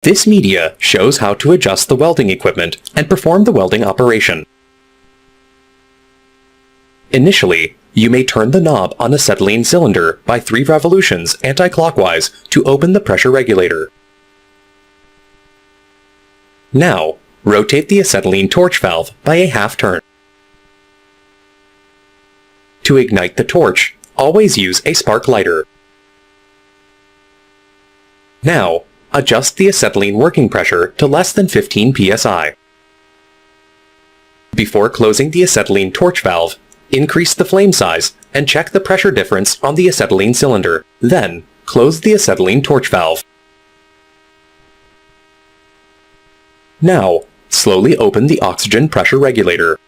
This media shows how to adjust the welding equipment and perform the welding operation. Initially, you may turn the knob on acetylene cylinder by 3 revolutions anti-clockwise to open the pressure regulator. Now, rotate the acetylene torch valve by a half turn. To ignite the torch, always use a spark lighter. Now, adjust the acetylene working pressure to less than 15 psi. Before closing the acetylene torch valve, increase the flame size and check the pressure difference on the acetylene cylinder. Then, close the acetylene torch valve. Now, slowly open the oxygen pressure regulator.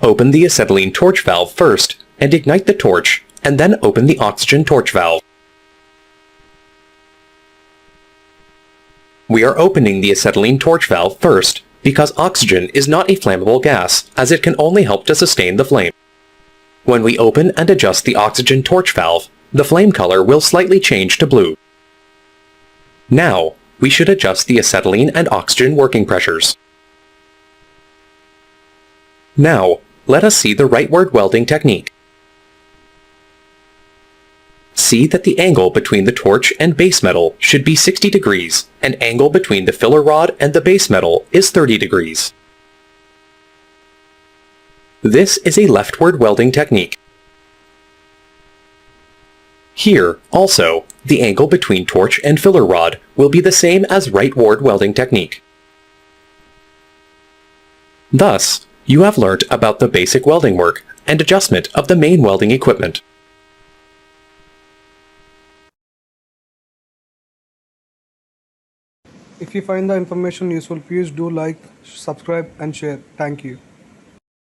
Open the acetylene torch valve first and ignite the torch, and then open the oxygen torch valve. We are opening the acetylene torch valve first because oxygen is not a flammable gas, as it can only help to sustain the flame. When we open and adjust the oxygen torch valve, the flame color will slightly change to blue. Now, we should adjust the acetylene and oxygen working pressures. Now, let us see the rightward welding technique. See that the angle between the torch and base metal should be 60 degrees, and angle between the filler rod and the base metal is 30 degrees. This is a leftward welding technique. Here, also, the angle between torch and filler rod will be the same as rightward welding technique. Thus, you have learnt about the basic welding work and adjustment of the main welding equipment. If you find the information useful, please do like, subscribe and share. Thank you.